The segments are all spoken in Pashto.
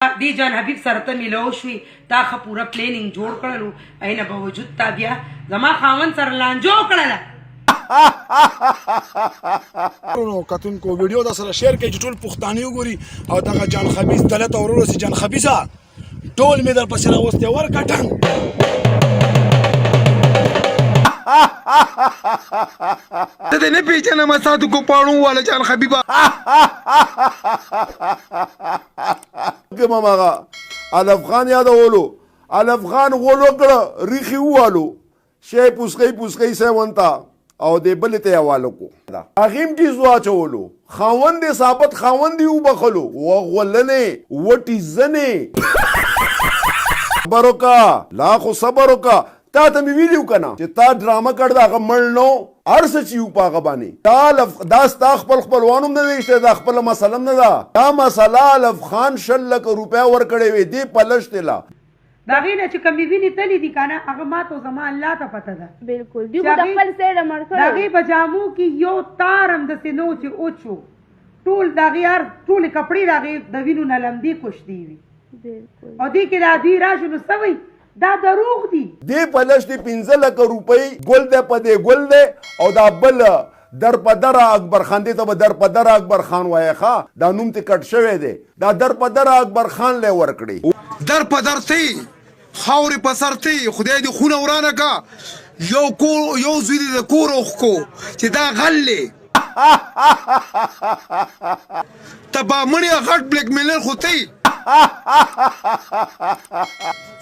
دی جان حبیب سره ته ملو شوي تا ښه پوره پلیننګ جوړ کړلو اینه باوجود تا بیا زما خاوند سره لانجو کړله نو کتونکو ویډیو دا سره شیر کړئ چې ټول پښتانه وګوري او دغه جان خبیث دلته ورور سي جان خبیثه ټول مې در پسې راوستي ورکټن ته دې نه پیژنم ساتو کو پاڼو والا جان حبیبا ماما علف خان یادولو علف خان غولو کړه ریخي والو شی پوسکې سه ونتا او دې بل ته حوالو کو اغیم دې زوا چولو خاوند ثابت خاوند یو بخلو وغلنه وټی زنه بروکا لا خو صبروکا تا ته می ویډیو کنا چې تا ډراما کړ دا غمړ نو ارس چیو پاغه باندې تا دا ستا خپلوانو نه ویشته دا خپل مسلم نه دا دا مسله الف خان شل لک روپیا ور کړې وې دی پلشته لا دا غینه چې کمی ویني تلی دي کنه هغه ما ته زما الله ته پته ده بالکل دی په خپل سره مړ کړو دا غي بجامو کې یو تارم د سينو چې اوچو ټول دا غيار ټول کپڑے دا غي د وینو نلمدي کوشتي وي بالکل او دې کې دا دی راشو نو سوي دا دروغ دي دی پلش دی 15 لک روپۍ ګل ده پدې ګل ده او دا بل در پدر اکبر خان دی ته در پدر اکبر خان وای ښا دا نوم ته کټ شوی دی دا در پدر اکبر خان له ور کړی در پدرتي خاوري پسرتي خدای دې خونه ورانه کا یو زوی دې کور اوخکو چې دا غلې تبا مړی غټ بلیک میلر خوتي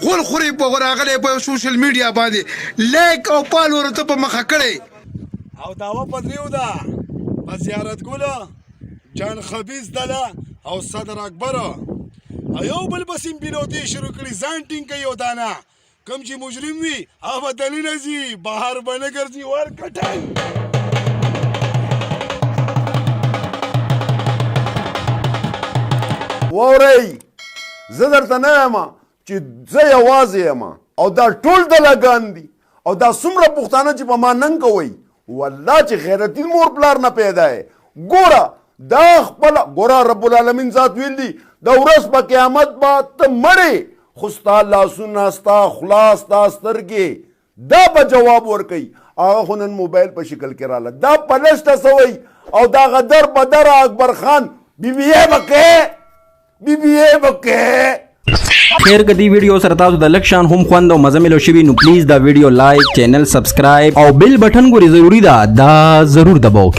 غول خوري په غراغله په سوشل میډیا باندې لایک او فالوور ته په مخه کړي او داوا پدریو دا په زیارت ګوله جان خبیث دله او صدر اکبر ایو بل بسیم پیلوتی شروع کړي ځان ټینګ کوي او دانا کم چې مجرم وي هغه دلیل زی بهر باندې ګرځي ور کټای ووري زه درته نه یم چې زه یوازې یم او دا ټول د لګان دي او دا څومره پښتانه چې په ما ننګ کوي والله چې غیرتي مور پلار نه پیدا یې ګوره دا خپل ګوره رب العالمین ذات ویل دي د ورځ په قیامت به ته مړې خو ستا لاسونه ستا خلا ستا سترګې دا به جواب ورکوي هغه خو نن موبایل په شکل کې راله دا پلشته سوی او دا غدر بدر اکبر خان بیبیه بکې خیر کدی ویډیو سره تاسو د لکشان هم خوند او مزه ملو شوی نو پلیز دا ویډیو لایک چینل سبسکرایب او بیل بٹن ګوري ضروری دا ضرور دباو